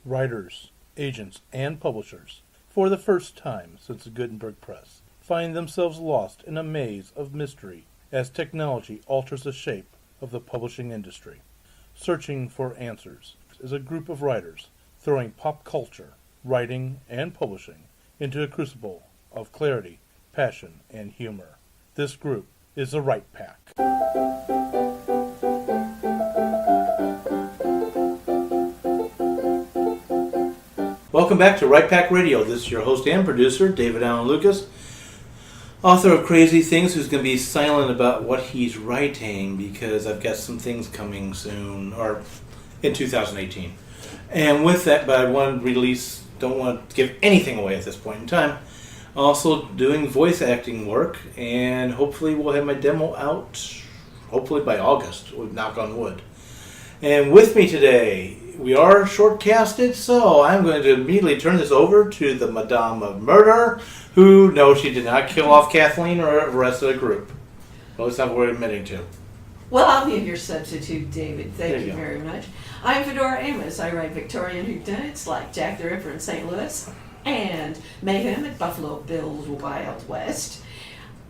writers, agents, and publishers, for the first time since the Gutenberg Press, find themselves lost in a maze of mystery as technology alters the shape of the publishing industry. Searching for Answers is a group of writers throwing pop culture, writing, and publishing into a crucible of clarity, passion, and humor. This group is the Right Pack. Welcome back to Right Pack Radio. This is your host and producer, David Allen Lucas, author of Crazy Things, who's going to be silent about what he's writing because I've got some things coming soon, or in 2018. And with that, but I want to release, don't want to give anything away at this point in time. Also doing voice acting work, and hopefully we'll have my demo out, hopefully by August, knock on wood. And with me today, we are shortcasted, so I'm going to immediately turn this over to the Madame of Murder, who, no, she did not kill off Kathleen or the rest of the group. Well, that's not what we're admitting to. Well, I'll be your substitute, David. Thank you go. very much. I'm Fedora Amos. I write Victorian whodunits like Jack the Ripper in St. Louis and Mayhem at Buffalo Bill's Wild West.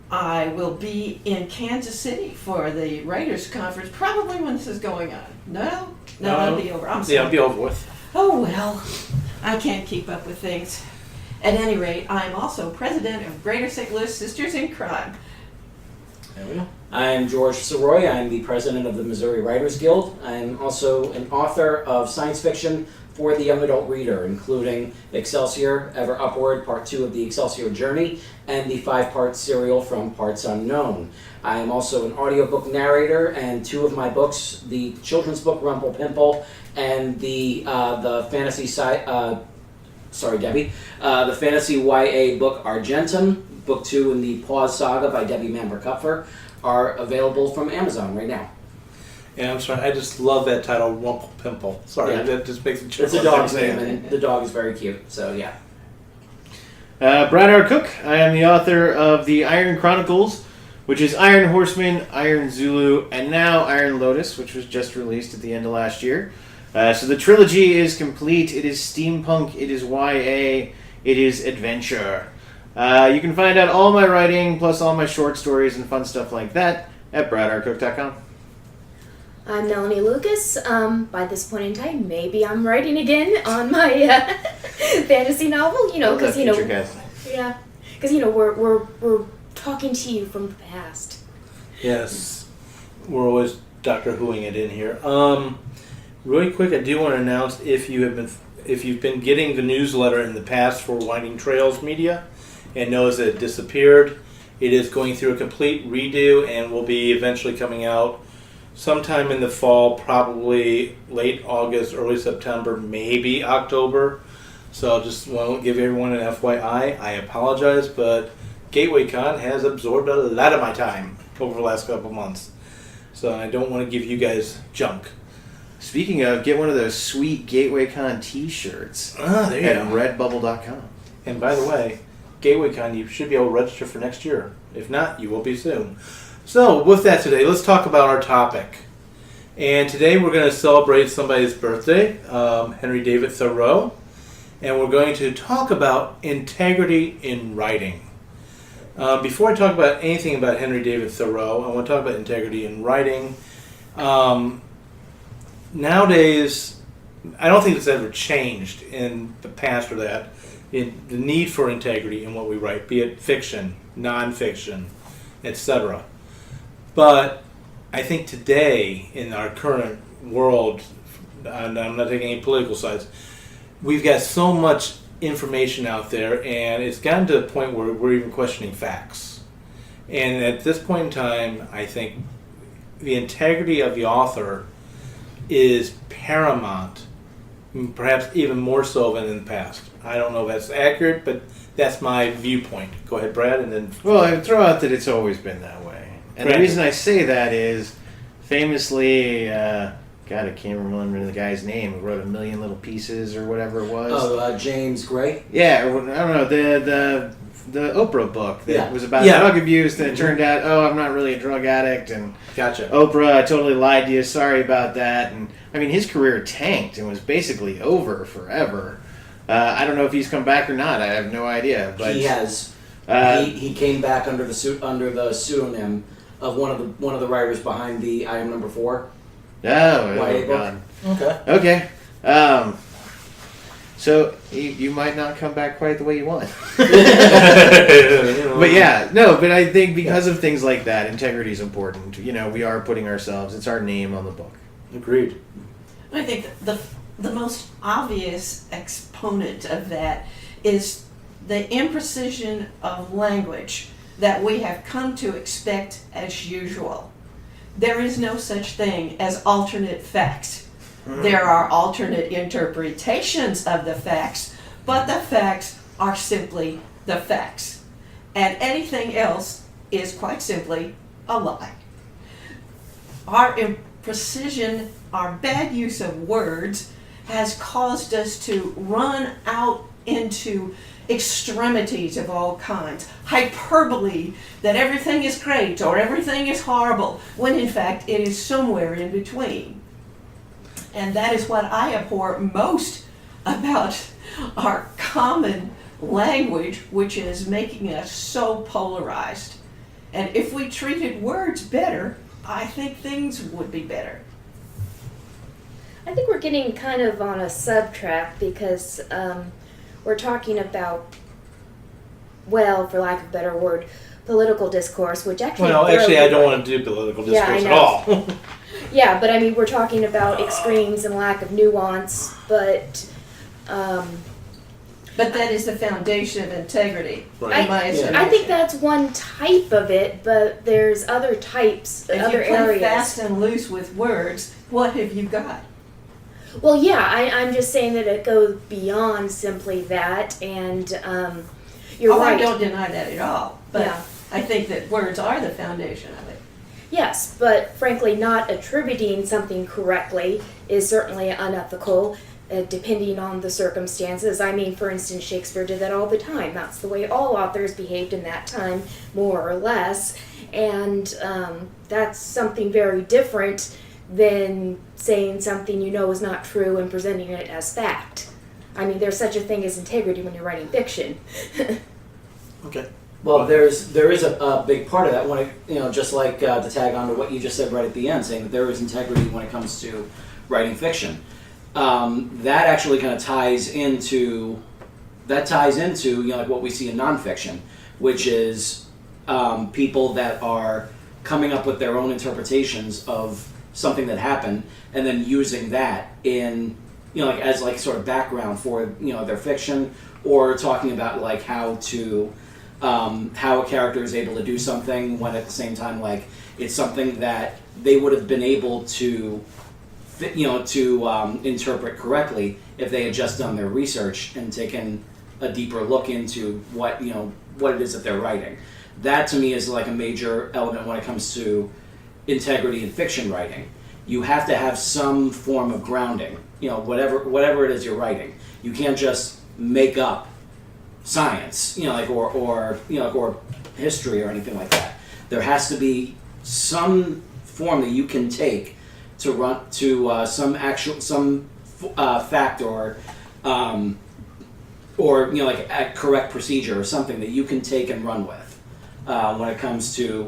I will be in Kansas City for the Writers' Conference, probably when this is going on. No, that'll be over. I'm sorry. Yeah, it'll be over with. Oh, well, I can't keep up with things. At any rate, I'm also president of Greater St. Louis Sisters in Crime. There we go. I'm George Soroy. I'm the president of the Missouri Writers Guild. I'm also an author of science fiction for the young adult reader, including Excelsior, Ever Upward, Part 2 of the Excelsior Journey, and the 5-part serial From Parts Unknown. I am also an audiobook narrator, and 2 of my books, the children's book Rumple Pimple and the fantasy the fantasy YA book Argentum, book 2 in the Pause Saga by Debbie Mamber-Kupfer, are available from Amazon right now. Yeah, I'm sorry. I just love that title, Rumple Pimple. Sorry, Yeah. that just makes me It's a dog's name, and the dog is very cute, so yeah. Brad R. Cook. I am the author of the Iron Chronicles, which is Iron Horseman, Iron Zulu, and now Iron Lotus, which was just released at the end of last year. So the trilogy is complete. It is steampunk, it is YA, it is adventure. You can find out all my writing, plus all my short stories and fun stuff like that, at bradrarcook.com. I'm Melanie Lucas. By this point in time, maybe I'm writing again on my fantasy novel. Because yeah, because we're talking to you from the past. Yes, we're always Doctor Whoing it in here. Really quick, I do want to announce if you've been getting the newsletter in the past for Winding Trails Media and knows that it disappeared, it is going through a complete redo and will be eventually coming out sometime in the fall, probably late August, early September, maybe October. So just want to give everyone an FYI. I apologize, but Gateway Con has absorbed a lot of my time over the last couple months. So I don't want to give you guys junk. Speaking of, get one of those sweet Gateway Con t-shirts There you at go. redbubble.com. And by the way, Gateway Con, you should be able to register for next year. If not, you will be soon. So, with that today, let's talk about our topic. And today we're going to celebrate somebody's birthday, Henry David Thoreau. And we're going to talk about integrity in writing. Before I talk about anything about Henry David Thoreau, I want to talk about integrity in writing. Nowadays, I don't think it's ever changed in the past or that. The need for integrity in what we write, be it fiction, nonfiction, etc. But I think today, in our current world, and I'm not taking any political sides, we've got so much information out there, and it's gotten to the point where we're even questioning facts. And at this point in time, I think the integrity of the author is paramount, perhaps even more so than in the past. I don't know if that's accurate, but that's my viewpoint. Go ahead, Brad, and then... Well, I would throw out that it's always been that way. And the reason I say that is, famously, God, I can't remember the guy's name, who wrote A Million Little Pieces or whatever it was. Oh, James Gray? Yeah, I don't know, the the Oprah book that Yeah. was about Yeah. drug abuse. That it turned out, oh, I'm not really a drug addict, and Gotcha. Oprah, I totally lied to you. Sorry about that. And I mean, his career tanked and was basically over forever. I don't know if he's come back or not. I have no idea. But He has. He came back under the pseudonym of one of the writers behind the I Am Number 4. Oh book. God. Okay. Okay. So you might not come back quite the way you want. But yeah, no. But I think because of things like that, integrity is important. You know, we are putting ourselves. It's our name on the book. Agreed. I think the most obvious exponent of that is the imprecision of language that we have come to expect as usual. There is no such thing as alternate facts. There are alternate interpretations of the facts, but the facts are simply the facts. And anything else is quite simply a lie. Our imprecision, our bad use of words has caused us to run out into extremities of all kinds. Hyperbole that everything is great or everything is horrible, when in fact it is somewhere in between. And that is what I abhor most about our common language, which is making us so polarized. And if we treated words better, I think things would be better. I think we're getting kind of on a sub-track because we're talking about, well, for lack of a better word, political discourse, which actually... Well, actually, I don't want to do political discourse at all. Yeah, but I mean, we're talking about extremes and lack of nuance, but... But that is the foundation of integrity, Right. in my Yeah. estimation. I think that's one type of it, but there's other types, If other you play areas. fast and loose with words, what have you got? Well, yeah, I'm just saying that it goes beyond simply that, and you're Oh, right. I don't deny that at all, but Yeah. I think that words are the foundation of it. Yes, but frankly, not attributing something correctly is certainly unethical, depending on the circumstances. I mean, for instance, Shakespeare did that all the time. That's the way all authors behaved in that time, more or less, and that's something very different than saying something you know is not true and presenting it as fact. I mean, there's such a thing as integrity when you're writing fiction. Okay. Well, there is a big part of that when it, just like to tag on to what you just said right at the end, saying that there is integrity when it comes to writing fiction. That actually kind of ties into like what we see in nonfiction, which is people that are coming up with their own interpretations of something that happened and then using that in like as like sort of background for their fiction, or talking about like how a character is able to do something when at the same time like it's something that they would have been able to interpret correctly if they had just done their research and taken a deeper look into what it is that they're writing. That to me is like a major element when it comes to integrity in fiction writing. You have to have some form of grounding, whatever it is you're writing. You can't just make up science, or history or anything like that. There has to be some form that you can take to run to some fact or like a correct procedure or something that you can take and run with when it comes to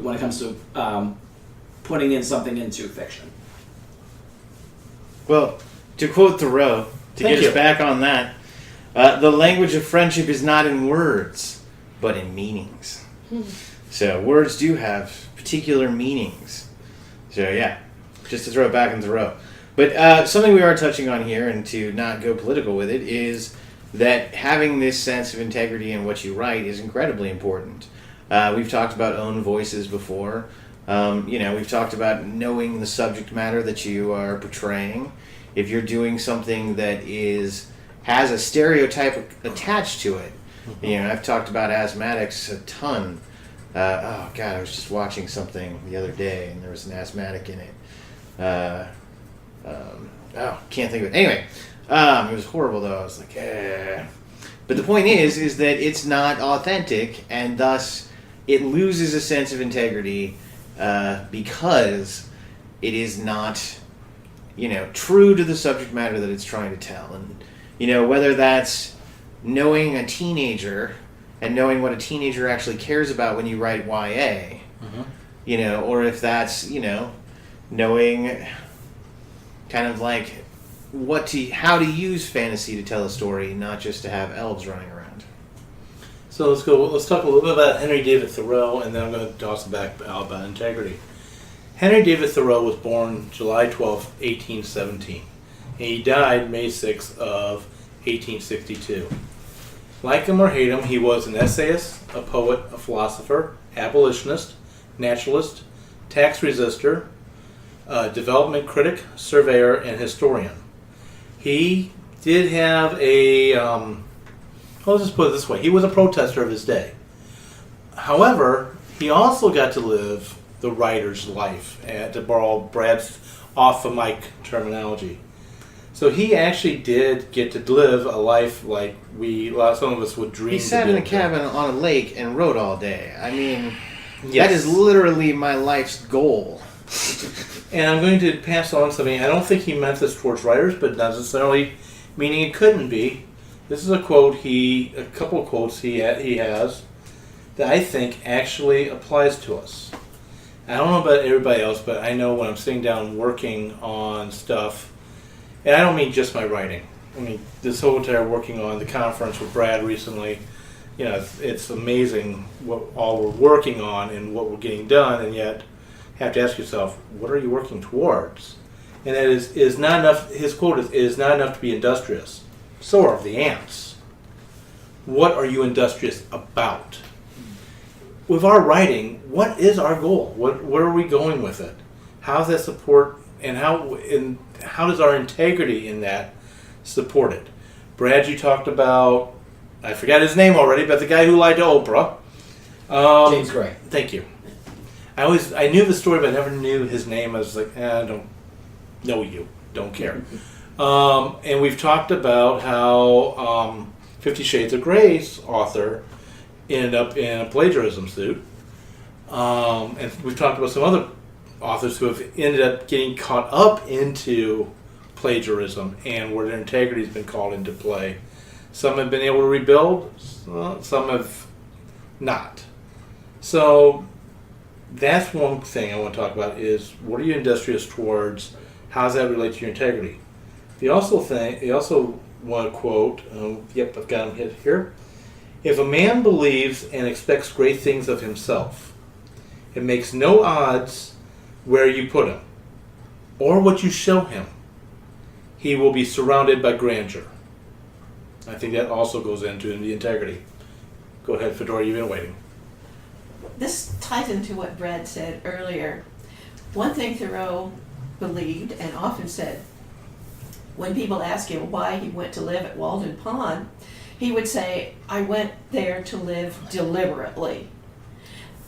putting in something into fiction. Well, to quote Thoreau, to Thank get you. us back on that, the language of friendship is not in words, but in meanings. So words do have particular meanings. So yeah, just to throw it back in Thoreau. But something we are touching on here, and to not go political with it, is that having this sense of integrity in what you write is incredibly important. We've talked about own voices before. We've talked about knowing the subject matter that you are portraying. If you're doing something that has a stereotype attached to it, I've talked about asthmatics a ton. I was just watching something the other day, and there was an asthmatic in it. Can't think of it. Anyway, it was horrible though. I was like, But the point is that it's not authentic, and thus it loses a sense of integrity because it is not, true to the subject matter that it's trying to tell. And, whether that's knowing a teenager and knowing what a teenager actually cares about when you write YA, or if that's, knowing kind of like how to use fantasy to tell a story, not just to have elves running around. So let's talk a little bit about Henry David Thoreau, and then I'm going to toss it back out about integrity. Henry David Thoreau was born July 12, 1817, and he died May 6 of 1862. Like him or hate him, he was an essayist, a poet, a philosopher, abolitionist, naturalist, tax resister, development critic, surveyor, and historian. He did have let's just put it this way, he was a protester of his day. However, he also got to live the writer's life, to borrow Brad's off-the-mic terminology. So he actually did get to live a life like some of us would dream. He sat in a cabin on a lake and wrote all day. I mean, yes. That is literally my life's goal. And I'm going to pass on something. I don't think he meant this towards writers, but not necessarily meaning it couldn't be. This is a couple of quotes he has that I think actually applies to us. I don't know about everybody else, but I know when I'm sitting down working on stuff, and I don't mean just my writing. I mean, this whole entire working on the conference with Brad recently, it's amazing what all we're working on and what we're getting done, and yet have to ask yourself, what are you working towards? And that is not enough. His quote is, "It is not enough to be industrious. So are the ants." What are you industrious about? With our writing, what is our goal? Where are we going with it? How does that support, and how does our integrity in that support it? Brad, you talked about, I forgot his name already, but the guy who lied to Oprah. James Gray. Thank you. I knew the story, but I never knew his name. I was like, I don't know you. Don't care. And we've talked about how 50 Shades of Grey's author ended up in a plagiarism suit. And we've talked about some other authors who have ended up getting caught up into plagiarism and where their integrity has been called into play. Some have been able to rebuild, some have not. So that's one thing I want to talk about is, what are you industrious towards? How does that relate to your integrity? They also want to quote, I've got him here. If a man believes and expects great things of himself, it makes no odds where you put him or what you show him. He will be surrounded by grandeur. I think that also goes into the integrity. Go ahead, Fedora, you've been waiting. This ties into what Brad said earlier. One thing Thoreau believed and often said, when people ask him why he went to live at Walden Pond, he would say, I went there to live deliberately.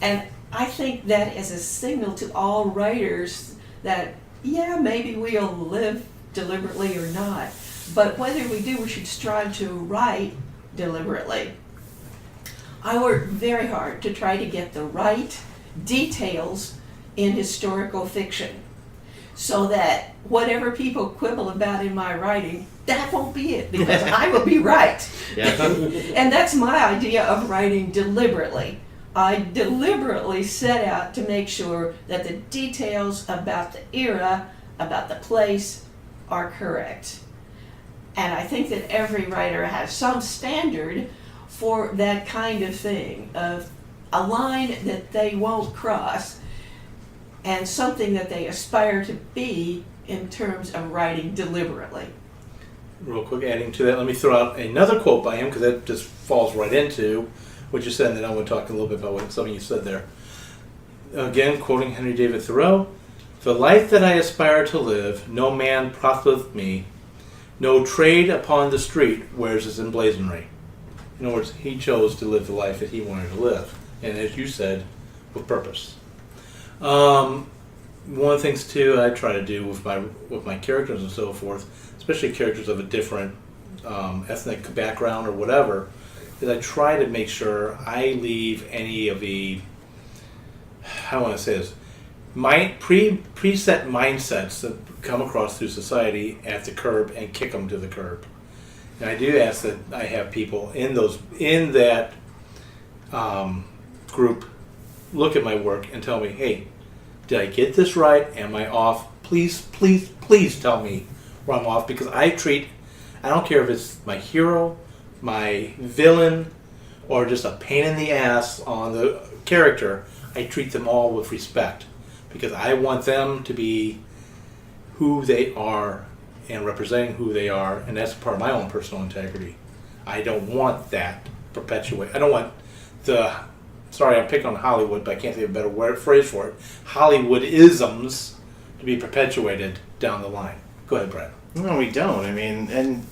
And I think that is a signal to all writers that, maybe we'll live deliberately or not, but whether we do, we should strive to write deliberately. I work very hard to try to get the right details in historical fiction so that whatever people quibble about in my writing, that won't be it, because I will be right. And that's my idea of writing deliberately. I deliberately set out to make sure that the details about the era, about the place, are correct. And I think that every writer has some standard for that kind of thing, of a line that they won't cross and something that they aspire to be in terms of writing deliberately. Real quick, adding to that, let me throw out another quote by him, because that just falls right into what you said, and then I want to talk a little bit about something you said there. Again, quoting Henry David Thoreau, "The life that I aspire to live, no man profiteth me, no trade upon the street wears its emblazonry." In other words, he chose to live the life that he wanted to live, and as you said, with purpose. One of the things too I try to do with my characters and so forth, especially characters of a different ethnic background or whatever, is I try to make sure I leave any of the, how do I want to say this, preset mindsets that come across through society at the curb and kick them to the curb. And I do ask that I have people in that group look at my work and tell me, hey, did I get this right? Am I off? Please, please, please tell me where I'm off, because I don't care if it's my hero, my villain, or just a pain in the ass on the character. I treat them all with respect, because I want them to be who they are and representing who they are, and that's part of my own personal integrity. I don't want that perpetuate. I don't want sorry, I'm picking on Hollywood, but I can't think of a better phrase for it, Hollywood-isms to be perpetuated down the line. Go ahead, Brad. No, we don't. I mean, and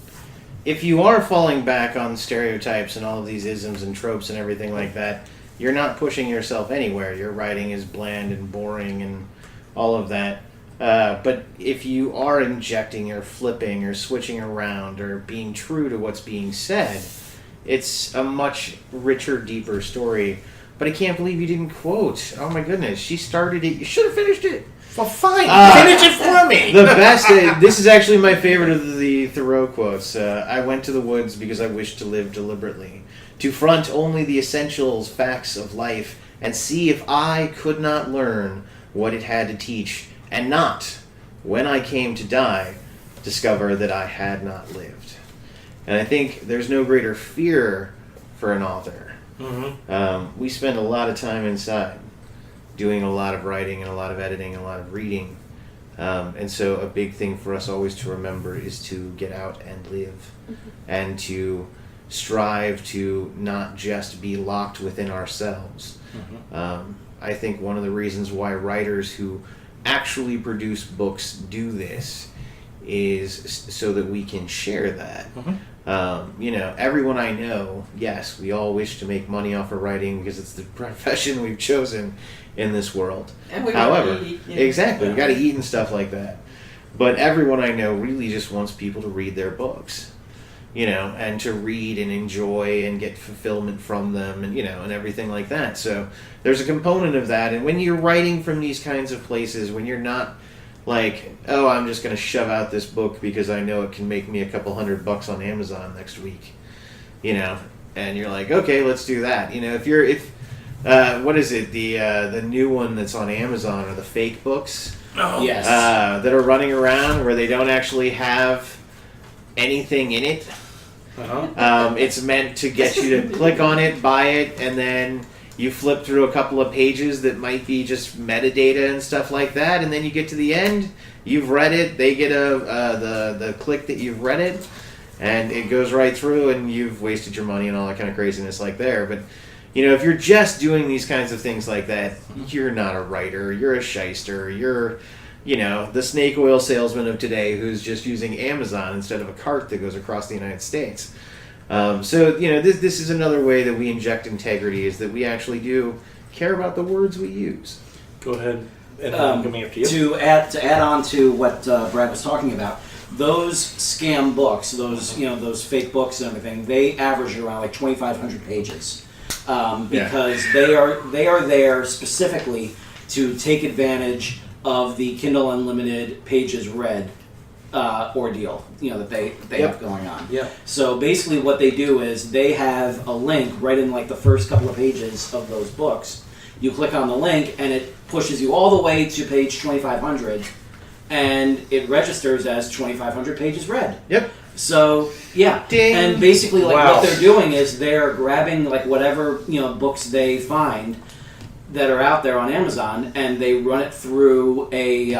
if you are falling back on stereotypes and all of these isms and tropes and everything like that, you're not pushing yourself anywhere. Your writing is bland and boring and all of that. But if you are injecting or flipping or switching around or being true to what's being said, it's a much richer, deeper story. But I can't believe you didn't quote. Oh my goodness, she started it. You should have finished it. Well, fine. Finish it for me. The best. This is actually my favorite of the Thoreau quotes. I went to the woods because I wished to live deliberately, to front only the essentials, facts of life, and see if I could not learn what it had to teach, and not, when I came to die, discover that I had not lived. And I think there's no greater fear for an author. Mm-hmm. We spend a lot of time inside, doing a lot of writing and a lot of editing and a lot of reading. And so a big thing for us always to remember is to get out and live, and to strive to not just be locked within ourselves. I think one of the reasons why writers who actually produce books do this is so that we can share that. Everyone I know, yes, we all wish to make money off of writing because it's the profession we've chosen in this world. And we However, gotta eat, exactly, we got to eat and stuff like that. But everyone I know really just wants people to read their books, and to read and enjoy and get fulfillment from them, and and everything like that. So there's a component of that. And when you're writing from these kinds of places, when you're not like, oh, I'm just going to shove out this book because I know it can make me a couple $100 on Amazon next week, and you're like, okay, let's do that. What is it? The new one that's on Amazon are the fake books. Oh, yes. That are running around where they don't actually have anything in it. It's meant to get you to click on it, buy it, and then you flip through a couple of pages that might be just metadata and stuff like that, and then you get to the end, you've read it, they get the click that you've read it, and it goes right through, and you've wasted your money and all that kind of craziness like there. But if you're just doing these kinds of things like that, you're not a writer, you're a shyster, you're the snake oil salesman of today who's just using Amazon instead of a cart that goes across the United States. This is another way that we inject integrity, is that we actually do care about the words we use. Go ahead. And I'm coming after you. To add on to what Brad was talking about, those scam books, those fake books and everything, they average around like 2,500 pages, because they are there specifically to take advantage of the Kindle Unlimited pages read ordeal, that they have going on. Yeah. So basically what they do is they have a link right in like the first couple of pages of those books. You click on the link and it pushes you all the way to page 2,500, and it registers as 2,500 pages read. Yep. So yeah, Ding. And basically like Wow. what they're doing is they're grabbing like whatever books they find that are out there on Amazon, and they run it through a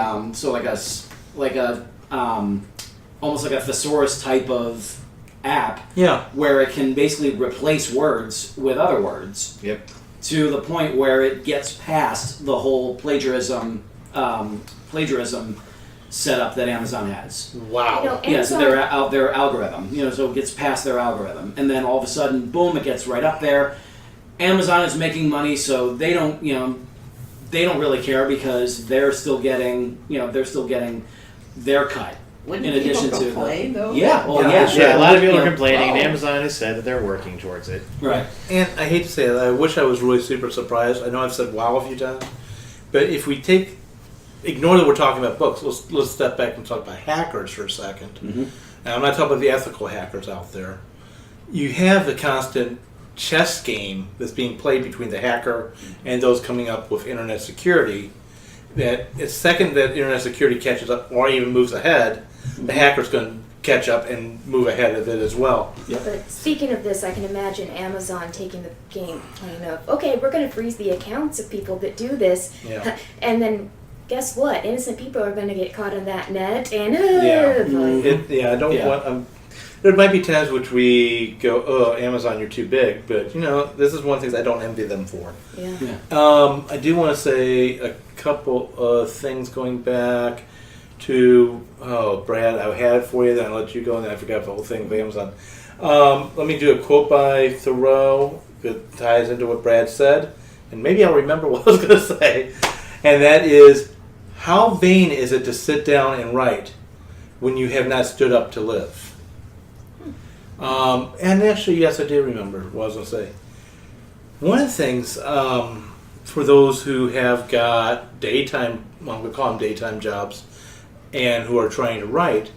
almost like a thesaurus type of app. Yeah. Where it can basically replace words with other words. Yep. To the point where it gets past the whole plagiarism setup that Amazon has. Wow. Yeah, so their algorithm. So it gets past their algorithm, and then all of a sudden, boom! It gets right up there. Amazon is making money, so they don't really care, because they're still getting their cut Wouldn't In people addition to complain, though? Yeah, well, Yeah, yeah, Yeah, a lot of people You are know, complaining, and oh. Amazon has said that they're working towards it. Right. And I hate to say it, I wish I was really super surprised. I know I've said wow a few times, but if we ignore that we're talking about books, let's step back and talk about hackers for a second. Mm-hmm. And I'm not talking about the ethical hackers out there. You have the constant chess game that's being played between the hacker and those coming up with internet security. That the second that internet security catches up or even moves ahead, the hacker's going to catch up and move ahead of it as well. But speaking of this, I can imagine Amazon taking the game plan of, okay, we're going to freeze the accounts of people that do this, Yeah. and then guess what? Innocent people are going to get caught in that net, and I don't Yeah. want. There might be times which we go, "Oh, Amazon, you're too big," but this is one of the things I don't envy them for. yeah. I do want to say a couple of things going back to Brad. I had it for you, then I let you go, and then I forgot the whole thing of Amazon. Let me do a quote by Thoreau that ties into what Brad said, and maybe I'll remember what I was going to say, and that is, "How vain is it to sit down and write when you have not stood up to live?" And actually, yes, I do remember what I was going to say. One of the things, for those who have got daytime, well, we call them daytime jobs, and who are trying to write,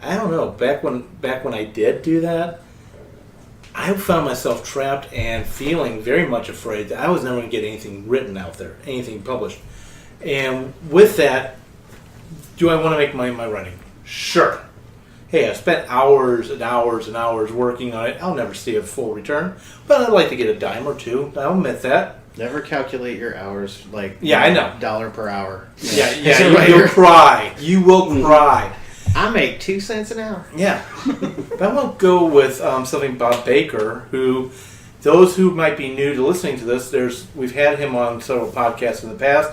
I don't know, back when I did do that, I found myself trapped and feeling very much afraid that I was never going to get anything written out there, anything published. And with that, do I want to make my writing? Sure. Hey, I spent hours and hours and hours working on it. I'll never see a full return, but I'd like to get a dime or two. I'll admit that. Never calculate your hours Yeah, I know. dollar per hour. Yeah, As a writer. you'll cry. You will cry. I make 2 cents an hour. Yeah. But I want to go with something Bob Baker, who, those who might be new to listening to this, we've had him on several podcasts in the past.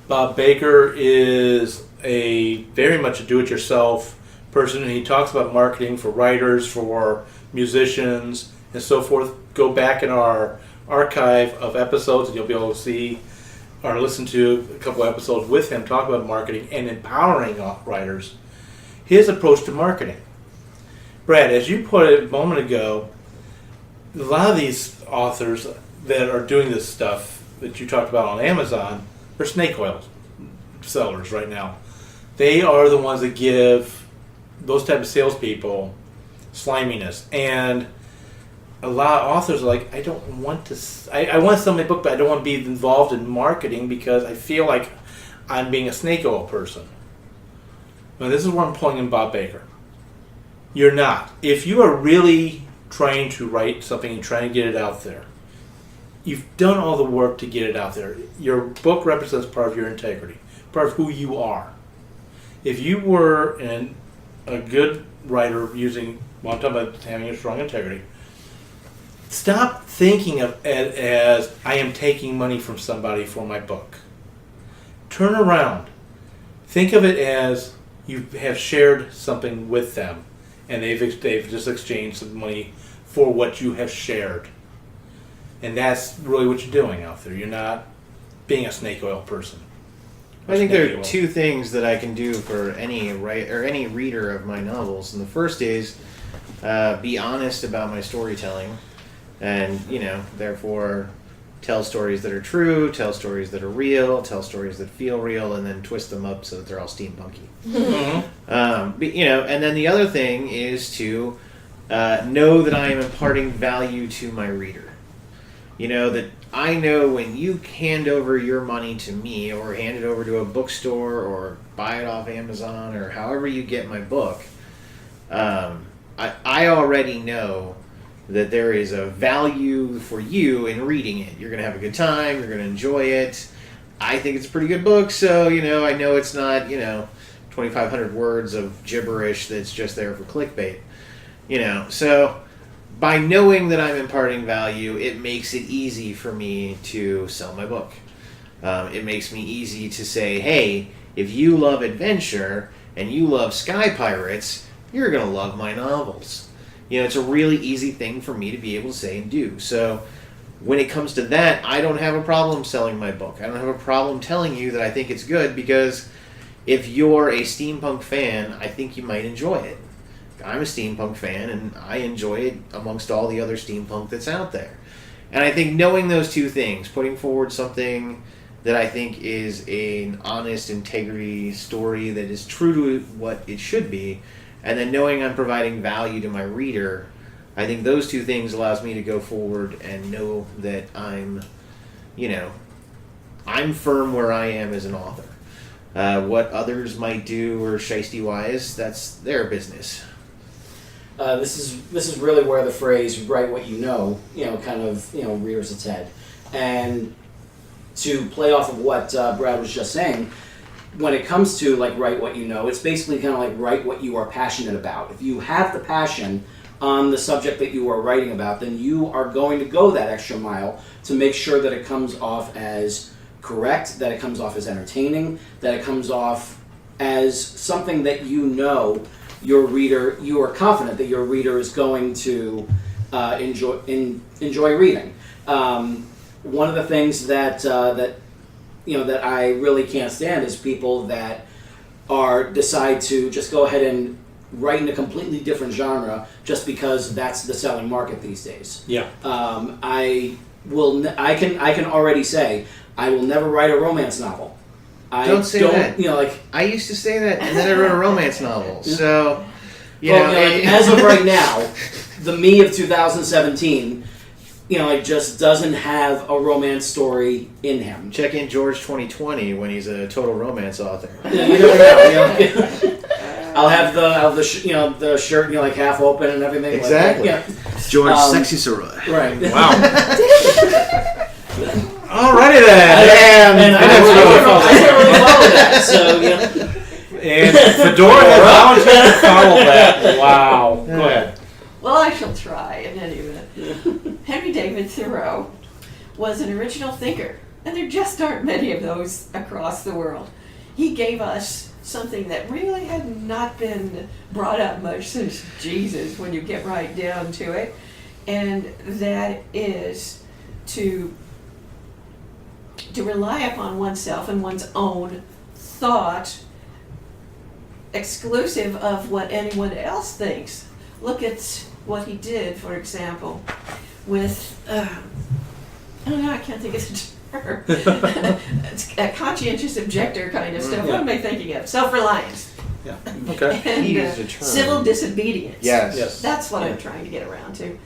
Bob Baker is very much a do-it-yourself person, and he talks about marketing for writers, for musicians, and so forth. Go back in our archive of episodes, and you'll be able to see or listen to a couple episodes with him talk about marketing and empowering writers. His approach to marketing. Brad, as you put it a moment ago, a lot of these authors that are doing this stuff that you talked about on Amazon are snake oil sellers right now. They are the ones that give those type of salespeople sliminess. And a lot of authors are like, I don't want to, I want to sell my book, but I don't want to be involved in marketing because I feel like I'm being a snake oil person. Now, this is where I'm pulling in Bob Baker. You're not. If you are really trying to write something and trying to get it out there, you've done all the work to get it out there. Your book represents part of your integrity, part of who you are. If you were a good writer I'm talking about having a strong integrity, stop thinking of it as I am taking money from somebody for my book. Turn around. Think of it as you have shared something with them, and they've just exchanged some money for what you have shared. And that's really what you're doing out there. You're not being a snake oil person. I think there are 2 things that I can do for any reader of my novels, and the first is be honest about my storytelling, and therefore tell stories that are true, tell stories that are real, tell stories that feel real, and then twist them up so that they're all steampunky. Mm-hmm. And then the other thing is to know that I am imparting value to my reader. That I know when you hand over your money to me or hand it over to a bookstore or buy it off Amazon or however you get my book, I already know that there is a value for you in reading it. You're going to have a good time. You're going to enjoy it. I think it's a pretty good book, so, I know it's not, 2,500 words of gibberish that's just there for clickbait. So by knowing that I'm imparting value, it makes it easy for me to sell my book. It makes me easy to say, hey, if you love adventure and you love sky pirates, you're going to love my novels. It's a really easy thing for me to be able to say and do. So when it comes to that, I don't have a problem selling my book. I don't have a problem telling you that I think it's good because if you're a steampunk fan, I think you might enjoy it. I'm a steampunk fan, and I enjoy it amongst all the other steampunk that's out there. And I think knowing those two things, putting forward something that I think is an honest integrity story that is true to what it should be, and then knowing I'm providing value to my reader, I think those two things allows me to go forward and know that I'm firm where I am as an author. What others might do or shiesty-wise, that's their business. This is really where the phrase "write what you know," kind of rears its head. And to play off of what Brad was just saying, when it comes to like write what you know, it's basically kind of like write what you are passionate about. If you have the passion on the subject that you are writing about, then you are going to go that extra mile to make sure that it comes off as correct, that it comes off as entertaining, that it comes off as something that your reader, you are confident that your reader is going to enjoy reading. One of the things that I really can't stand is people that decide to just go ahead and write in a completely different genre just because that's the selling market these days. Yeah. I can already say I will never write a romance novel. Don't say that. I used to say that, and then I wrote a romance novel. So, as of right now, the me of 2017, just doesn't have a romance story in him. Check in George 2020 when he's a total romance author. I'll have the shirt like half open and everything. Exactly. George Sexy Sarai. Right. Wow. Alrighty then. And I can't really follow that. So And Fedora has volunteered to follow that. Wow. Go ahead. Well, I shall try in any event. Henry David Thoreau was an original thinker, and there just aren't many of those across the world. He gave us something that really had not been brought up much since Jesus, when you get right down to it, and that is to rely upon oneself and one's own thought, exclusive of what anyone else thinks. Look at what he did, for example, with, I can't think of the term. It's a conscientious objector kind of stuff. Yeah. What am I thinking of? Self-reliance. Yeah. Okay. And He used a term. civil disobedience. Yes. That's what I'm trying to get around to.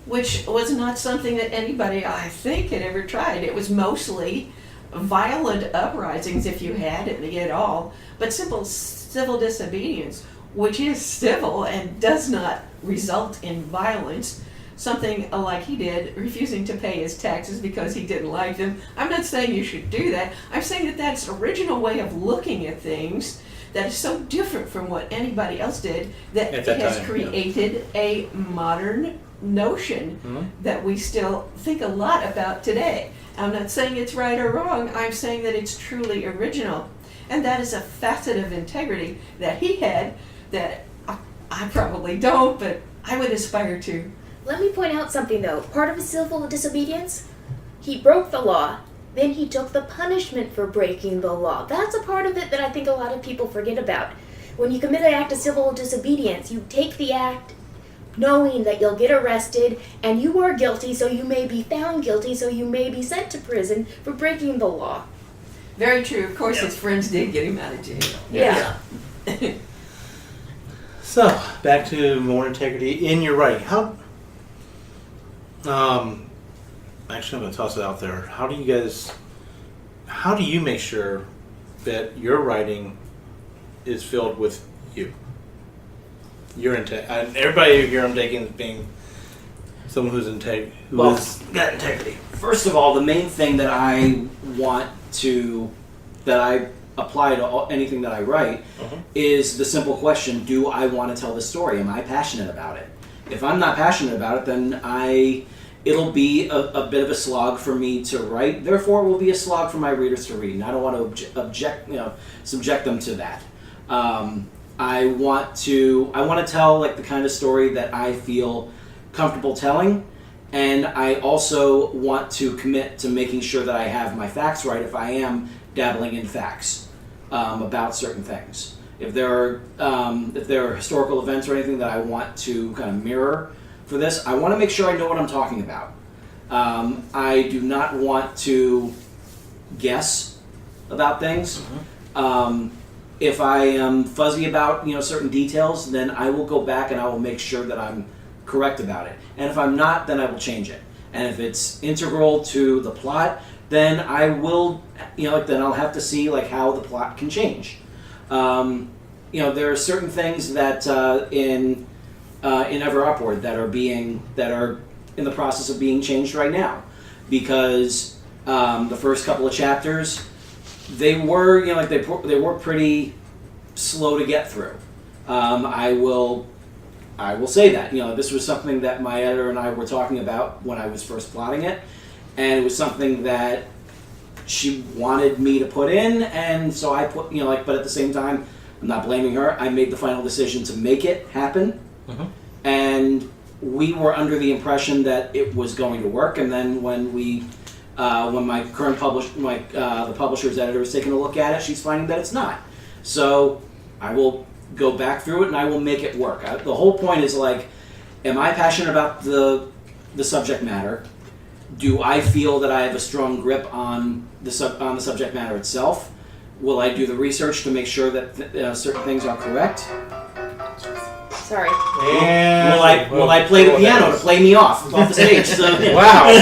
Which was not something that anybody, I think, had ever tried. It was mostly violent uprisings, if you had any at all, but simple civil disobedience, which is civil and does not result in violence. Something like he did, refusing to pay his taxes because he didn't like them. I'm not saying you should do that. I'm saying that that's an original way of looking at things that is so different from what anybody else did that At it that has time, created a modern notion that we still think a lot about today. I'm not saying it's right or wrong. I'm saying that it's truly original. And that is a facet of integrity that he had that I probably don't, but I would aspire to. Let me point out something though. Part of his civil disobedience, he broke the law, then he took the punishment for breaking the law. That's a part of it that I think a lot of people forget about. When you commit an act of civil disobedience, you take the act knowing that you'll get arrested and you are guilty, so you may be found guilty, so you may be sent to prison for breaking the law. Very true. Of course, his friends did get him out of jail. Yeah. So, back to more integrity in your writing. Actually, I'm going to toss it out there. How do you make sure that your writing is filled with you? Your integrity. Everybody here I'm taking as being someone who's got integrity. First of all, the main thing that I apply to anything that I write is the simple question: do I want to tell this story? Am I passionate about it? If I'm not passionate about it, then it'll be a bit of a slog for me to write. Therefore, it will be a slog for my readers to read, and I don't want to subject them to that. I want to tell like the kind of story that I feel comfortable telling, and I also want to commit to making sure that I have my facts right if I am dabbling in facts. about certain things. If there are historical events or anything that I want to kind of mirror for this, I want to make sure I know what I'm talking about. I do not want to guess about things. If I am fuzzy about certain details, then I will go back and I will make sure that I'm correct about it. And if I'm not, then I will change it. And if it's integral to the plot, then I will, then I'll have to see how the plot can change. There are certain things that in Ever Upward that are in the process of being changed right now, because the first couple of chapters, they were they were pretty slow to get through. I will say that this was something that my editor and I were talking about when I was first plotting it, and it was something that she wanted me to put in, and so I put but at the same time, I'm not blaming her. I made the final decision to make it happen, and we were under the impression that it was going to work, and then when my current the publisher's editor is taking a look at it, she's finding that it's not. So I will go back through it and I will make it work. The whole point is am I passionate about the subject matter? Do I feel that I have a strong grip on the subject matter itself? Will I do the research to make sure that certain things are correct? Sorry. And will I play the piano to play me off the stage? So, wow.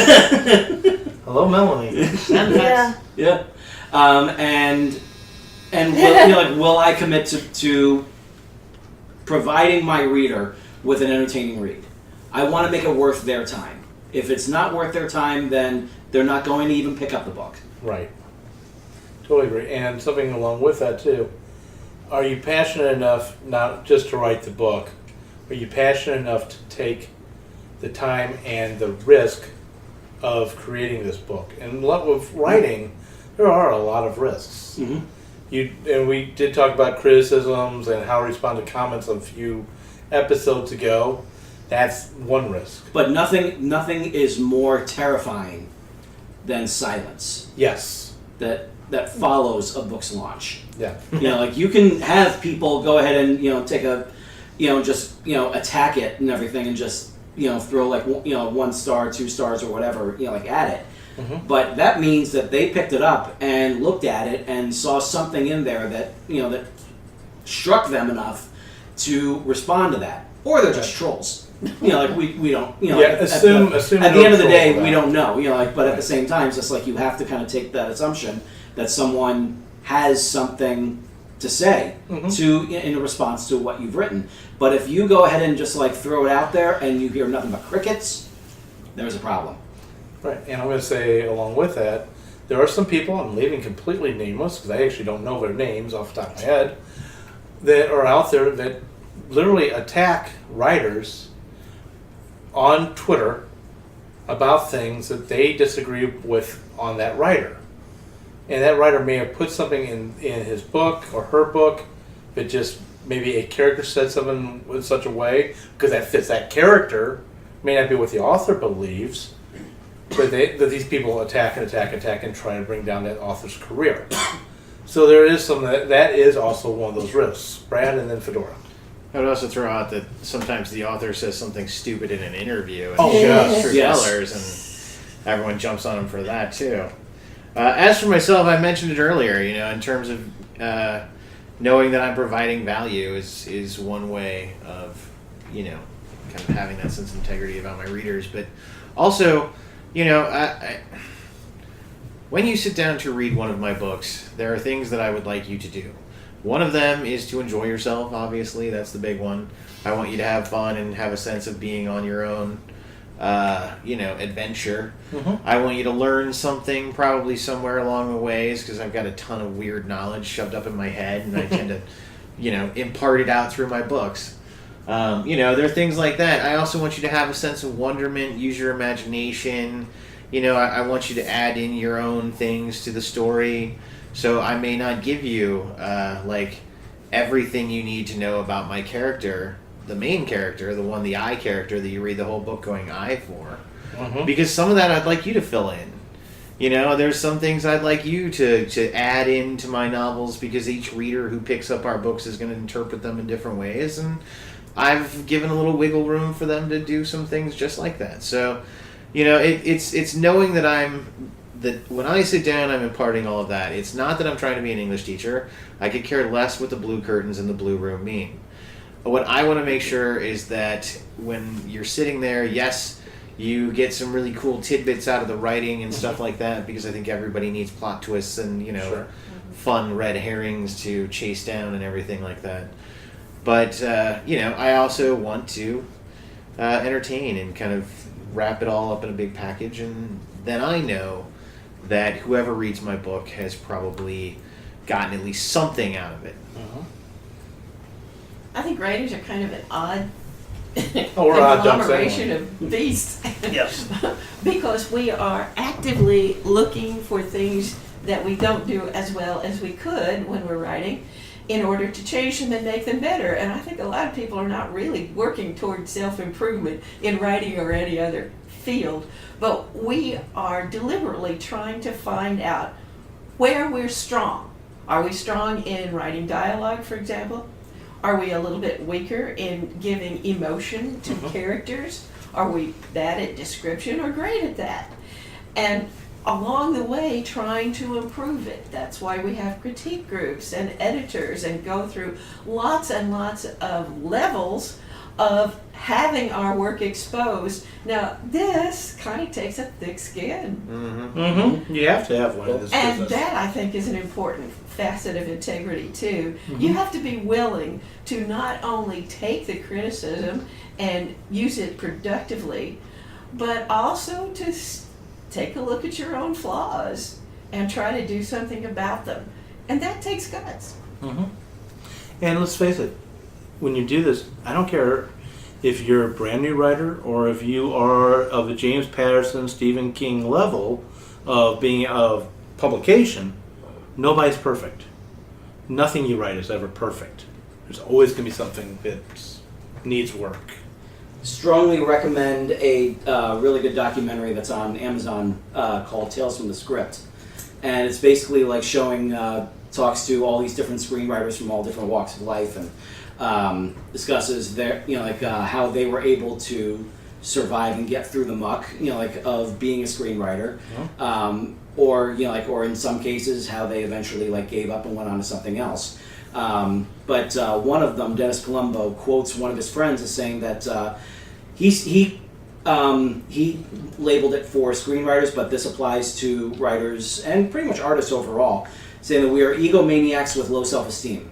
Hello, Melanie. Yeah. And will I commit to providing my reader with an entertaining read? I want to make it worth their time. If it's not worth their time, then they're not going to even pick up the book. Right. Totally agree. And something along with that too. Are you passionate enough not just to write the book? Are you passionate enough to take the time and the risk of creating this book? And with writing, there are a lot of risks. Mm-hmm. And we did talk about criticisms and how to respond to comments a few episodes ago. That's one risk. But nothing is more terrifying than silence. Yes. That follows a book's launch. Yeah. You can have people go ahead and take a just attack it and everything and just throw 1 star, 2 stars or whatever at it. Mm-hmm. But that means that they picked it up and looked at it and saw something in there that that struck them enough to respond to that, or they're just trolls. We don't assume at the end of the day we don't know but at the same time it's just you have to kind of take that assumption that someone has something to say in response to what you've written. But if you go ahead and just throw it out there and you hear nothing but crickets, there's a problem. Right, and I'm going to say along with that, there are some people, I'm leaving completely nameless because I actually don't know their names off the top of my head, that are out there that literally attack writers on Twitter about things that they disagree with on that writer. And that writer may have put something in his book or her book that just maybe a character said something in such a way because that fits that character, may not be what the author believes, but that these people attack and try to bring down that author's career. So there is some that is also one of those risks. Brad and then Fedora. I would also throw out that sometimes the author says something stupid in an interview and truth-tellers, and everyone jumps on him for that too. As for myself, I mentioned it earlier, in terms of knowing that I'm providing value is one way of, kind of having that sense of integrity about my readers. But also, when you sit down to read one of my books, there are things that I would like you to do. One of them is to enjoy yourself, obviously. That's the big one. I want you to have fun and have a sense of being on your own, adventure. Mm-hmm. I want you to learn something probably somewhere along the ways because I've got a ton of weird knowledge shoved up in my head and I tend to, impart it out through my books. There are things like that. I also want you to have a sense of wonderment, use your imagination. I want you to add in your own things to the story. So I may not give you everything you need to know about my character, the main character, the I character that you read the whole book going I for, because some of that I'd like you to fill in. There's some things I'd like you to add into my novels because each reader who picks up our books is going to interpret them in different ways, and I've given a little wiggle room for them to do some things just like that. So, it's knowing that when I sit down, I'm imparting all of that. It's not that I'm trying to be an English teacher. I could care less what the blue curtains in the blue room mean. But what I want to make sure is that when you're sitting there, yes, you get some really cool tidbits out of the writing and stuff like that, because I think everybody needs plot twists and, Sure. fun red herrings to chase down and everything like that. But, I also want to entertain and kind of wrap it all up in a big package, and then I know that whoever reads my book has probably gotten at least something out of it. Uh-huh. I think writers are kind of an odd We're odd ducks conglomeration anyway. of beasts. Yes. Because we are actively looking for things that we don't do as well as we could when we're writing in order to change them and make them better. And I think a lot of people are not really working toward self-improvement in writing or any other field, but we are deliberately trying to find out where we're strong. Are we strong in writing dialogue, for example? Are we a little bit weaker in giving emotion to characters? Are we bad at description or great at that? And along the way, trying to improve it. That's why we have critique groups and editors and go through lots and lots of levels of having our work exposed. Now, this kind of takes a thick skin. Mm-hmm. You have to have one in this And business. that, I think, is an important facet of integrity, too. You have to be willing to not only take the criticism and use it productively, but also to take a look at your own flaws and try to do something about them. And that takes guts. Mm-hmm. And let's face it, when you do this, I don't care if you're a brand new writer or if you are of the James Patterson, Stephen King level of being of publication. Nobody's perfect. Nothing you write is ever perfect. There's always going to be something that needs work. Strongly recommend a really good documentary that's on Amazon called Tales from the Script. And it's basically like showing, talks to all these different screenwriters from all different walks of life and discusses their, how they were able to survive and get through the muck, of being a screenwriter. Or in some cases, how they eventually gave up and went on to something else. But one of them, Dennis Palumbo, quotes one of his friends as saying that he labeled it for screenwriters, but this applies to writers and pretty much artists overall, saying that we are egomaniacs with low self-esteem.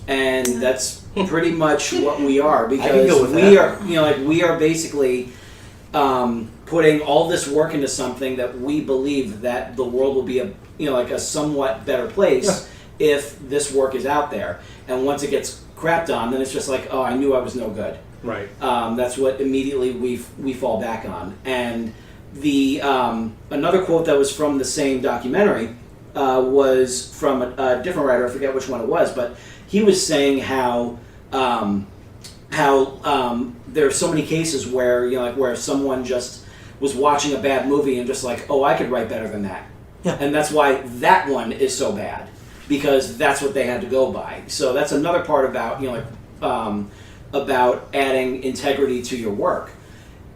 And that's pretty much what we are, because we are basically putting all this work into something that we believe that the world will be a somewhat better place if this work is out there. And once it gets crapped on, then it's just like, oh, I knew I was no good. Right. That's what immediately we fall back on. And the another quote that was from the same documentary was from a different writer. I forget which one it was, but he was saying how there are so many cases where where someone just was watching a bad movie and just like, oh, I could write better than that. Yeah. And that's why that one is so bad, because that's what they had to go by. So that's another part about about adding integrity to your work.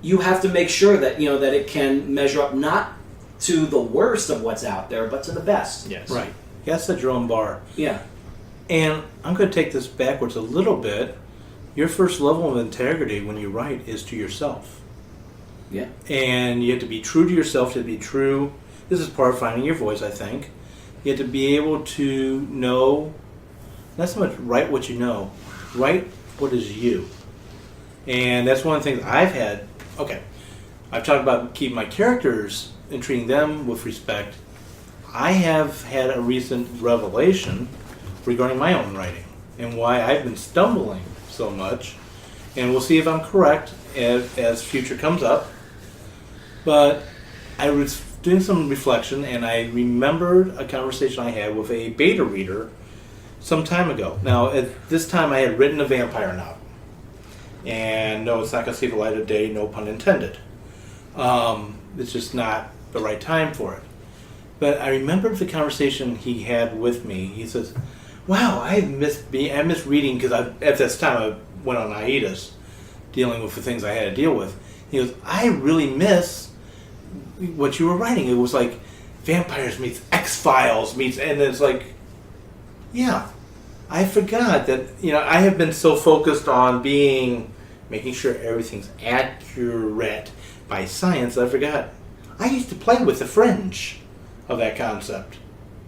You have to make sure that that it can measure up not to the worst of what's out there, but to the best. Yes. Right. You have to set your own bar. Yeah. And I'm going to take this backwards a little bit. Your first level of integrity when you write is to yourself. Yeah. And you have to be true to yourself, to be true. This is part of finding your voice, I think. You have to be able to know, not so much write what you know, write what is you. And that's one of the things I've had. Okay, I've talked about keeping my characters and treating them with respect. I have had a recent revelation regarding my own writing and why I've been stumbling so much. And we'll see if I'm correct as future comes up. But I was doing some reflection and I remembered a conversation I had with a beta reader some time ago. Now, at this time I had written a vampire novel. And no, it's not going to see the light of day, no pun intended. It's just not the right time for it. But I remembered the conversation he had with me. He says, "Wow, I miss reading because at this time I went on hiatus, dealing with the things I had to deal with." He goes, "I really miss what you were writing. It was like vampires meets X-Files meets," and it's like, yeah, I forgot that. I have been so focused on making sure everything's accurate by science that I forgot. I used to play with the fringe of that concept.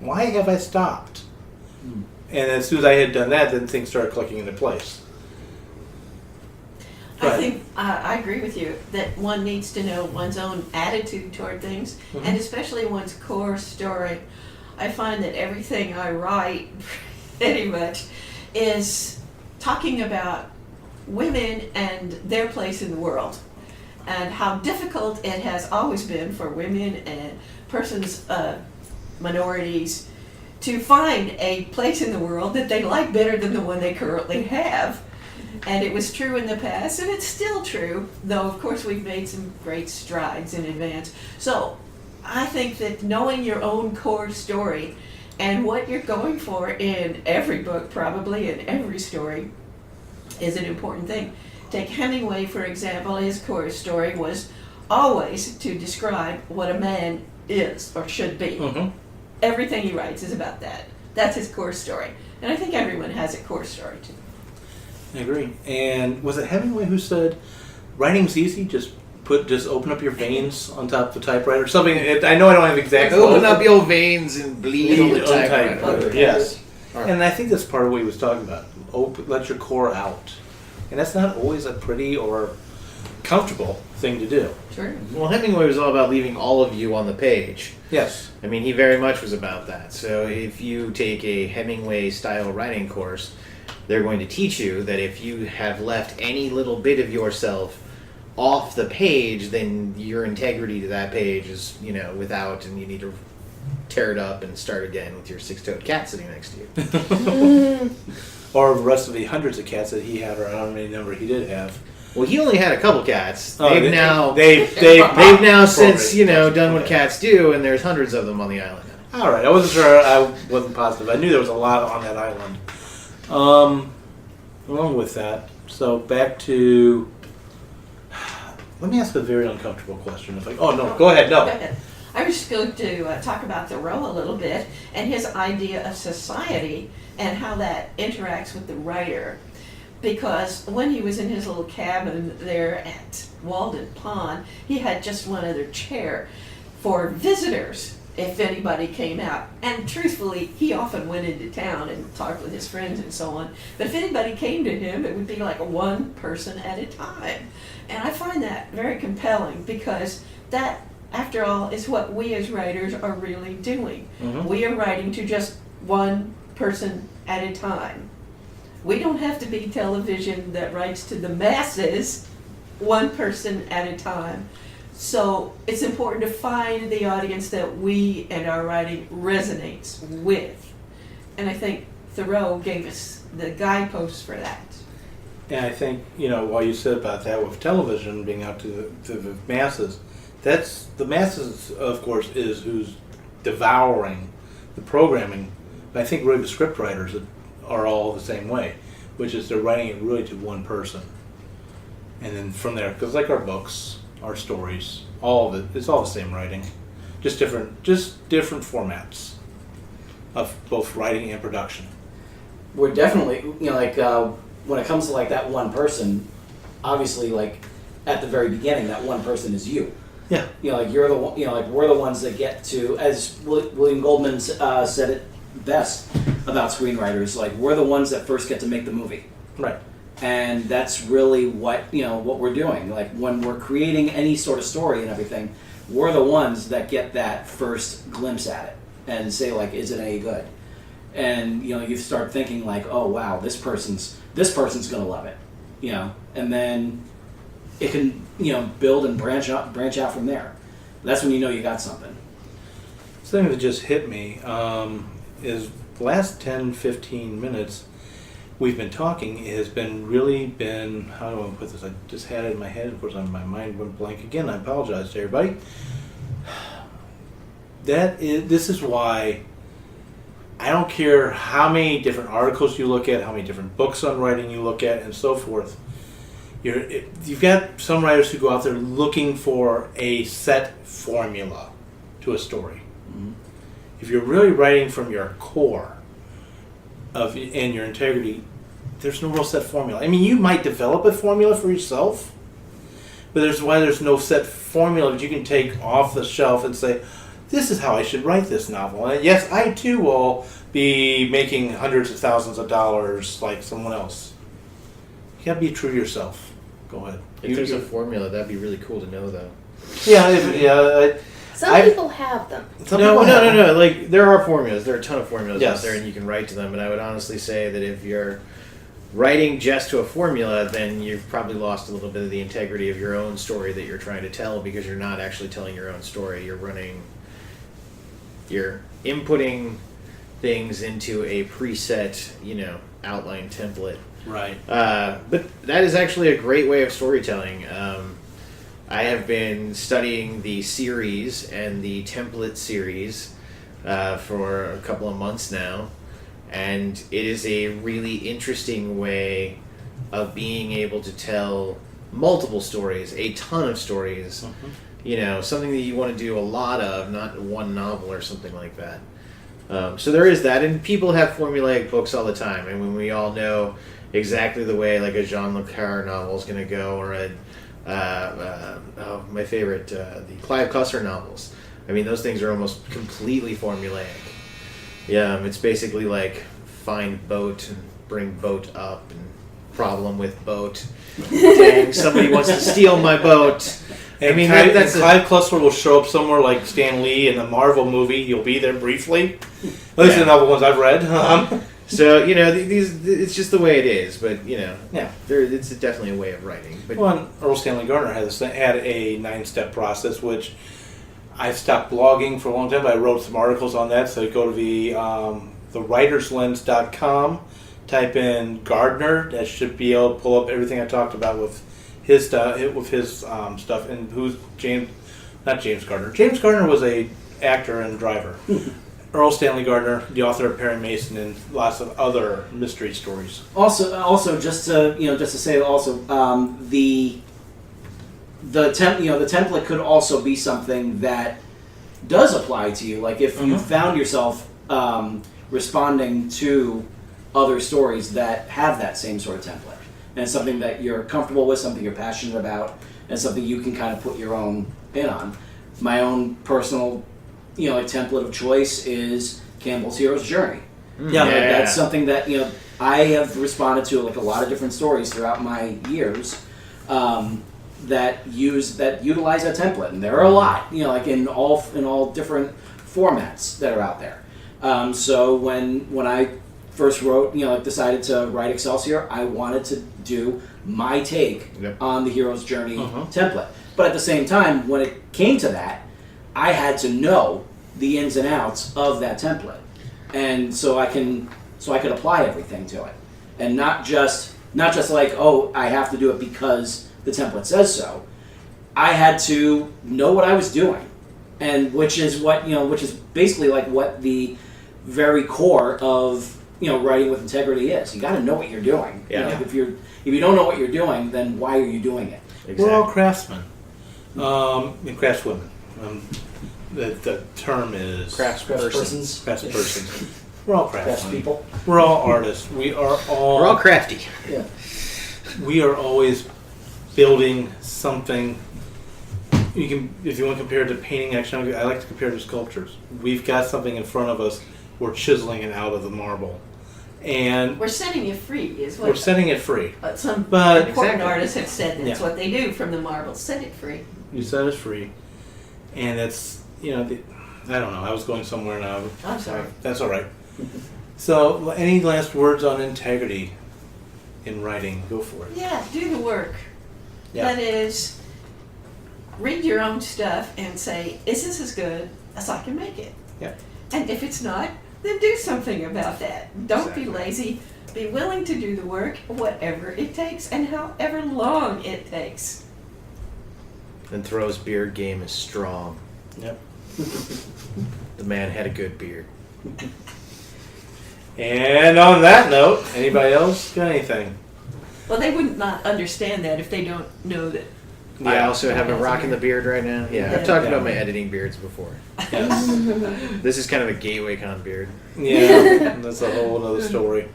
Why have I stopped? And as soon as I had done that, then things started clicking into place. I think I agree with you that one needs to know one's own attitude toward things, and especially one's core story. I find that everything I write pretty much is talking about women and their place in the world, and how difficult it has always been for women and persons, minorities, to find a place in the world that they like better than the one they currently have. And it was true in the past, and it's still true, though of course we've made some great strides in advance. So I think that knowing your own core story and what you're going for in every book, probably in every story, is an important thing. Take Hemingway, for example. His core story was always to describe what a man is or should be. Everything he writes is about that. That's his core story. And I think everyone has a core story too. I agree. And was it Hemingway who said, "Writing's easy, just open up your veins on top of the typewriter"? Something. I know I don't have exact. Open up your veins and bleed on the typewriter. Yes. And I think that's part of what he was talking about. Let your core out. And that's not always a pretty or comfortable thing to do. Sure. Well, Hemingway was all about leaving all of you on the page. Yes. I mean, he very much was about that. So if you take a Hemingway-style writing course, they're going to teach you that if you have left any little bit of yourself off the page, then your integrity to that page is, without, and you need to tear it up and start again with your six-toed cat sitting next to you. Or the rest of the hundreds of cats that he had, or I don't know how many number he did have. Well, he only had a couple cats. Oh, They've now since done what cats do, and there's hundreds of them on the island now. All right, I wasn't sure. I wasn't positive. I knew there was a lot on that island. Along with that, so back to. Let me ask a very uncomfortable question. It's like, oh no, go ahead. No. Go ahead. I was just going to talk about Thoreau a little bit and his idea of society and how that interacts with the writer. Because when he was in his little cabin there at Walden Pond, he had just one other chair for visitors if anybody came out. And truthfully, he often went into town and talked with his friends and so on. But if anybody came to him, it would be like one person at a time. And I find that very compelling because that, after all, is what we as writers are really doing. We are writing to just one person at a time. We don't have to be television that writes to the masses, one person at a time. So it's important to find the audience that we and our writing resonates with. And I think Thoreau gave us the guideposts for that. And I think, while you said about that with television being out to the masses, that's the masses, of course, is who's devouring the programming. But I think really the script writers are all the same way, which is they're writing it really to one person. And then from there, because like our books, our stories, all of it, it's all the same writing, just different formats of both writing and production. We're definitely, when it comes to like that one person, obviously like at the very beginning, that one person is you. Yeah. You're the one. We're the ones that get to, as William Goldman said it best about screenwriters. Like we're the ones that first get to make the movie. Right. And that's really what we're doing. Like when we're creating any sort of story and everything, we're the ones that get that first glimpse at it and say like, is it any good? And you start thinking like, oh wow, this person's gonna love it, and then it can build and branch out from there. That's when you got something. Something that just hit me is the last 10-15 minutes we've been talking has really been, how do I put this? I just had it in my head, of course my mind went blank again. I apologize to everybody. This is why I don't care how many different articles you look at, how many different books on writing you look at, and so forth. You've got some writers who go out there looking for a set formula to a story. Mm-hmm. If you're really writing from your core and your integrity, there's no real set formula. I mean, you might develop a formula for yourself, but there's no set formula that you can take off the shelf and say, this is how I should write this novel. And yes, I too will be making hundreds of thousands of dollars like someone else. You gotta be true to yourself. Go ahead. If there's a formula, that'd be really cool to know, though. Yeah. Some people have them. No. Like, there are formulas. There are a ton of formulas yes. out there, and you can write to them. But I would honestly say that if you're writing just to a formula, then you've probably lost a little bit of the integrity of your own story that you're trying to tell, because you're not actually telling your own story. You're inputting things into a preset, outline template. Right. But that is actually a great way of storytelling. I have been studying the series and the template series for a couple of months now, and it is a really interesting way of being able to tell multiple stories, a ton of stories. Mm-hmm. Something that you want to do a lot of, not one novel or something like that. So there is that, and people have formulaic books all the time, and when we all know exactly the way like a Jean Le Carre novel is going to go, or my favorite, the Clive Cussler novels. I mean, those things are almost completely formulaic. Yeah, it's basically like find boat and bring boat up, and problem with boat. Dang, somebody wants to steal my boat. And I mean, Clive Cussler will show up somewhere like Stan Lee in a Marvel movie. You'll be there briefly. Those are the novel ones I've read. So, these it's just the way it is, but, it's definitely a way of writing. But Earl Stanley Gardner had a 9-step process, which I've stopped blogging for a long time, but I wrote some articles on that. So go to the writerslens.com, type in Gardner. That should be able to pull up everything I talked about with his stuff, and who's not James Gardner. James Gardner was a actor and driver. Earl Stanley Gardner, the author of Perry Mason and lots of other mystery stories. Also, just to say, the template could also be something that does apply to you. Like if you found yourself responding to other stories that have that same sort of template, and it's something that you're comfortable with, something you're passionate about, and something you can kind of put your own in on. My own personal template of choice is Campbell's Hero's Journey. That's something that I have responded to like a lot of different stories throughout my years that utilize that template, and there are a lot, like in all different formats that are out there. So when I first wrote, decided to write Excelsior, I wanted to do my take on the Hero's Journey template. But at the same time, when it came to that, I had to know the ins and outs of that template, and so I could apply everything to it, and not just like, oh, I have to do it because the template says so. I had to know what I was doing, and which is basically like what the very core of writing with integrity is. You got to know what you're doing. Yeah. If you don't know what you're doing, then why are you doing it? Exactly. We're all craftsmen, and craftswomen. The term is craftspersons. Craftspersons. We're all craftsmen. Craftspeople. We're all artists. We're all crafty. Yeah. We are always building something. If you want to compare it to painting, actually, I like to compare it to sculptures. We've got something in front of us. We're chiseling it out of the marble, and we're setting it free. We're setting it free. But some important exactly. artists have said that's what they do from the marble. Set it free. You set it free, and it's I don't know. I was going somewhere now. I'm sorry. That's all right. So, any last words on integrity in writing? Go for it. Yeah, do the work. Yeah. That is, read your own stuff and say, is this as good as I can make it? Yeah. And if it's not, then do something about that. Don't be lazy. Be willing to do the work, whatever it takes, and however long it takes. And Thoreau's beard game is strong. Yep. The man had a good beard. And on that note, anybody else got anything? Well, they would not understand that if they don't know that. I also have a rock in the beard right now. Yeah, I've talked about my editing beards before. Yes. This is kind of a gateway con beard. Yeah, that's a whole other story.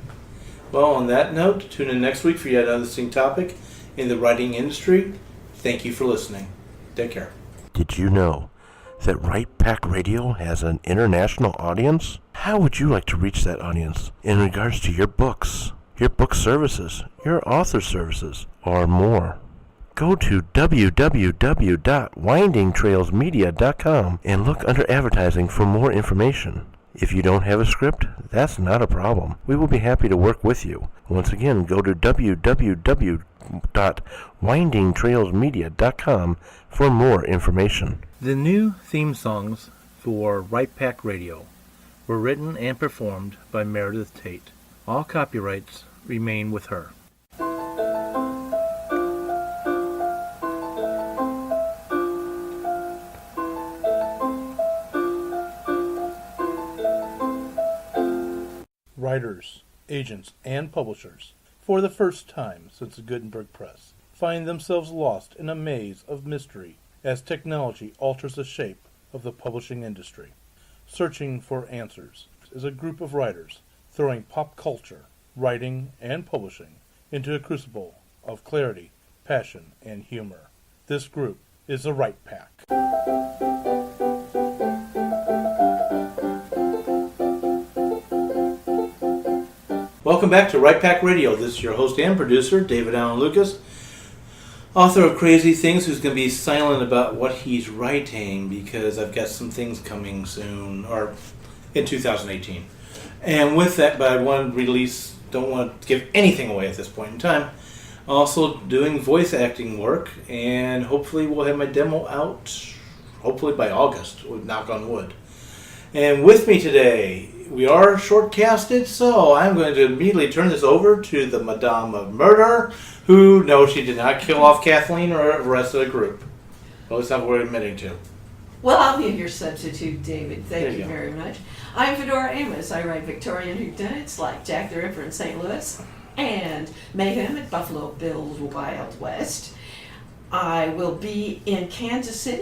Well, on that note, tune in next week for yet another interesting topic in the writing industry. Thank you for listening. Take care. Did you know that Right Pack Radio has an international audience? How would you like to reach that audience in regards to your books, your book services, your author services, or more? Go to www.windingtrailsmedia.com and look under advertising for more information. If you don't have a script, that's not a problem. We will be happy to work with you. Once again, go to www.windingtrailsmedia.com for more information. The new theme songs for Right Pack Radio were written and performed by Meredith Tate. All copyrights remain with her. Writers, agents, and publishers, for the first time since the Gutenberg Press, find themselves lost in a maze of mystery as technology alters the shape of the publishing industry. Searching for Answers is a group of writers throwing pop culture, writing, and publishing into a crucible of clarity, passion, and humor. This group is the Right Pack. Welcome back to Right Pack Radio. This is your host and producer, David Allen Lucas, author of Crazy Things, who's going to be silent about what he's writing because I've got some things coming soon, or in 2018. And with that, but I want to release, don't want to give anything away at this point in time. Also doing voice acting work, and hopefully we'll have my demo out, hopefully by August, knock on wood. And with me today, we are short-casted, so I'm going to immediately turn this over to the Madame of Murder, who, no, she did not kill off Kathleen or the rest of the group. Well, that's not what we're admitting to. Well, I'll be your substitute, David. There Thank you you go. very much. I'm Fedora Amos. I write Victorian whodunits like Jack the Ripper in St. Louis and Mayhem at Buffalo Bill's Wild West. I will be in Kansas City